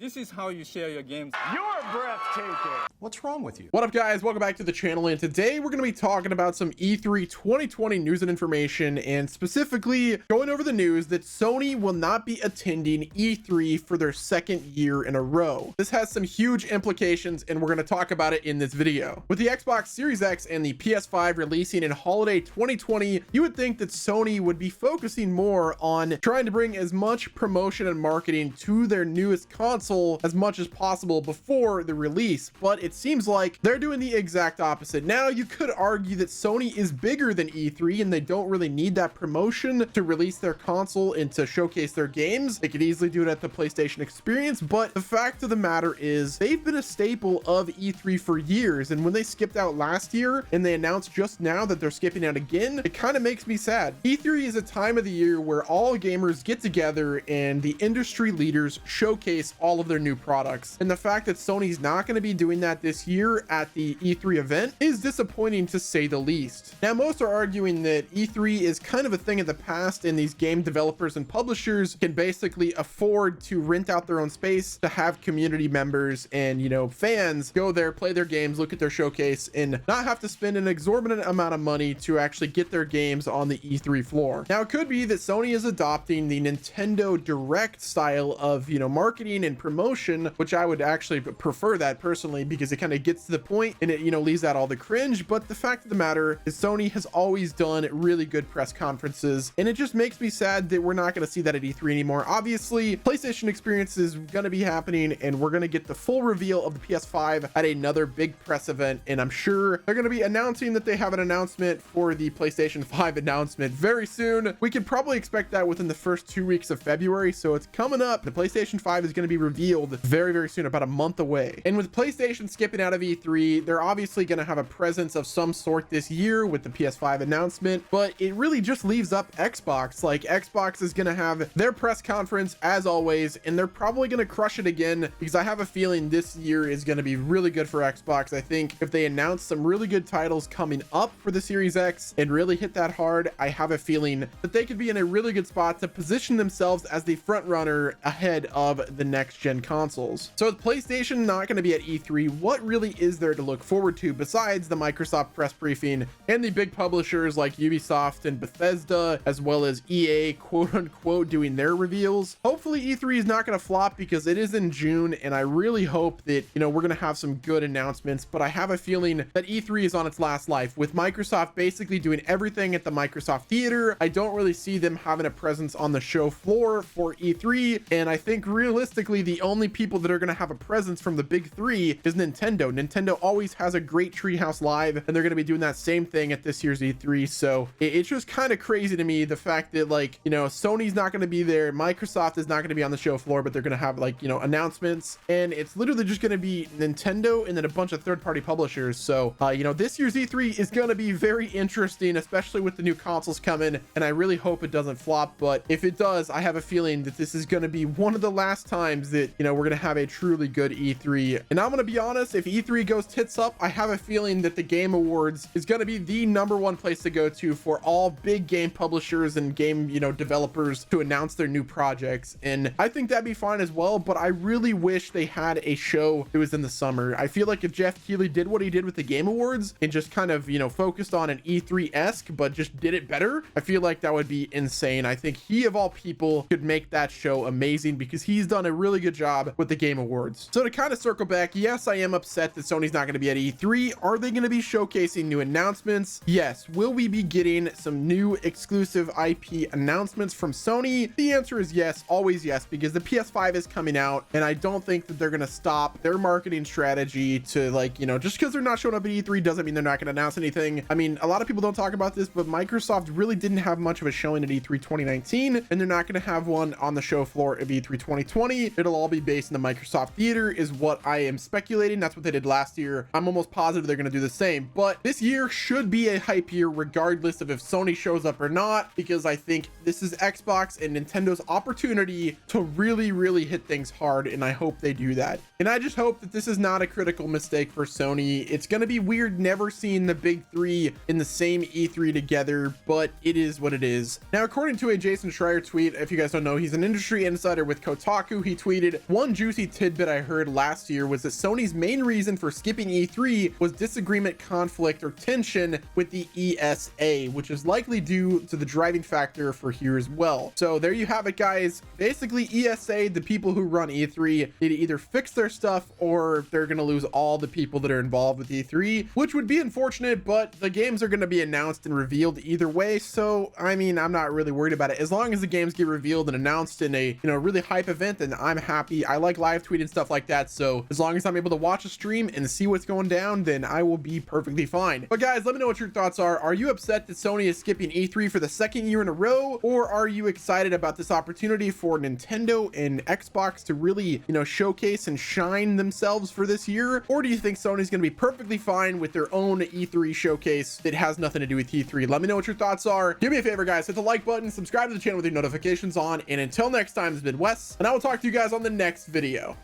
This is how you share your games. You're breathtaking. What's wrong with you? What up, guys? Welcome back to the channel, and today we're going to be talking about some E3 2020 news and information, and specifically going over the news that Sony will not be attending E3 for their second year in a row. This has some huge implications, and we're going to talk about it in this video. With the Xbox Series X and the PS5 releasing in holiday 2020, you would think that Sony would be focusing more on trying to bring as much promotion and marketing to their newest console as much as possible before the release, but it seems like they're doing the exact opposite. Now, you could argue that Sony is bigger than E3 and they don't really need that promotion to release their console and to showcase their games. They could easily do it at the PlayStation Experience, but the fact of the matter is they've been a staple of E3 for years, and when they skipped out last year and they announced just now that they're skipping out again, it kind of makes me sad. E3 is a time of the year where all gamers get together and the industry leaders showcase all of their new products, and the fact that Sony's not going to be doing that this year at the E3 event is disappointing, to say the least. Now, most are arguing that E3 is kind of a thing of the past, and these game developers and publishers can basically afford to rent out their own space to have community members and, you know, fans go there, play their games, look at their showcase, and not have to spend an exorbitant amount of money to actually get their games on the E3 floor. Now, it could be that Sony is adopting the Nintendo Direct style of, you know, marketing and promotion, which I would actually prefer that personally, because it kind of gets to the point and it, you know, leaves out all the cringe. But the fact of the matter is Sony has always done really good press conferences, and it just makes me sad that we're not going to see that at E3 anymore. Obviously, PlayStation Experience is going to be happening, and we're going to get the full reveal of the PS5 at another big press event, and I'm sure they're going to be announcing that they have an announcement for the PlayStation 5 announcement very soon. We could probably expect that within the first 2 weeks of February, so it's coming up. The PlayStation 5 is going to be revealed very soon, about a month away. And with PlayStation skipping out of E3, they're obviously going to have a presence of some sort this year with the PS5 announcement, but it really just leaves up Xbox. Like, Xbox is going to have their press conference as always, and they're probably going to crush it again, because I have a feeling this year is going to be really good for Xbox. I think if they announce some really good titles coming up for the Series X and really hit that hard, I have a feeling that they could be in a really good spot to position themselves as the front runner ahead of the next gen consoles. So with PlayStation not going to be at E3, what really is there to look forward to besides the Microsoft press briefing and the big publishers like Ubisoft and Bethesda, as well as EA, quote unquote, doing their reveals? Hopefully E3 is not going to flop, because it is in June, and I really hope that, you know, we're going to have some good announcements. But I have a feeling that E3 is on its last life, with Microsoft basically doing everything at the Microsoft Theater. I don't really see them having a presence on the show floor for E3, and I think realistically the only people that are going to have a presence from the big three is Nintendo. Nintendo always has a great Treehouse Live, and they're going to be doing that same thing at this year's E3. So it's just kind of crazy to me, the fact that, like, you know, Sony's not going to be there, Microsoft is not going to be on the show floor, but they're going to have, like, you know, announcements, and it's literally just going to be Nintendo and then a bunch of third-party publishers. So you know, this year's E3 is going to be very interesting, especially with the new consoles coming, and I really hope it doesn't flop. But if it does, I have a feeling that this is going to be one of the last times that, you know, we're going to have a truly good E3. And I'm going to be honest, if E3 goes tits up, I have a feeling that the Game Awards is going to be the #1 place to go to for all big game publishers and game, you know, developers to announce their new projects. And I think that'd be fine as well, but I really wish they had a show that was in the summer. I feel like if Jeff Keighley did what he did with the Game Awards and just kind of, you know, focused on an E3-esque, but just did it better, I feel like that would be insane. I think he, of all people, could make that show amazing, because he's done a really good job with the Game Awards. So to kind of circle back, yes, I am upset that Sony's not going to be at E3. Are they going to be showcasing new announcements? Yes. Will we be getting some new exclusive IP announcements from Sony? The answer is yes, always yes, because the PS5 is coming out, and I don't think that they're going to stop their marketing strategy to, like, you know, just because they're not showing up at E3 doesn't mean they're not going to announce anything. I mean, a lot of people don't talk about this, but Microsoft really didn't have much of a showing at E3 2019, and they're not going to have one on the show floor of E3 2020. It'll all be based in the Microsoft Theater, is what I am speculating. That's what they did last year. I'm almost positive they're going to do the same. But this year should be a hype year regardless of if Sony shows up or not, because I think this is Xbox and Nintendo's opportunity to really hit things hard, and I hope they do that. And I just hope that this is not a critical mistake for Sony. It's going to be weird never seeing the big three in the same E3 together, but it is what it is. Now, according to a Jason Schreier tweet, if you guys don't know, he's an industry insider with Kotaku. He tweeted, updated. One juicy tidbit I heard last year was that Sony's main reason for skipping E3 was disagreement, conflict, or tension with the ESA, which is likely due to the driving factor for here as well. So there you have it, guys. Basically, ESA, the people who run E3, need to either fix their stuff or they're going to lose all the people that are involved with E3, which would be unfortunate, but the games are going to be announced and revealed either way. So, I mean, I'm not really worried about it. As long as the games get revealed and announced in a, really hype event, then I'm happy. I like live tweet and stuff like that. So as long as I'm able to watch a stream and see what's going down, then I will be perfectly fine. But guys, let me know what your thoughts are. Are you upset that Sony is skipping E3 for the second year in a row? Or are you excited about this opportunity for Nintendo and Xbox to really, showcase and shine themselves for this year? Or do you think Sony's going to be perfectly fine with their own E3 showcase that has nothing to do with E3? Let me know what your thoughts are. Do me a favor, guys, hit the like button, subscribe to the channel with your notifications on, and until next time, it's been Wes, and I will talk to you guys on the next video.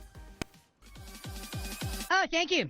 Oh, thank you.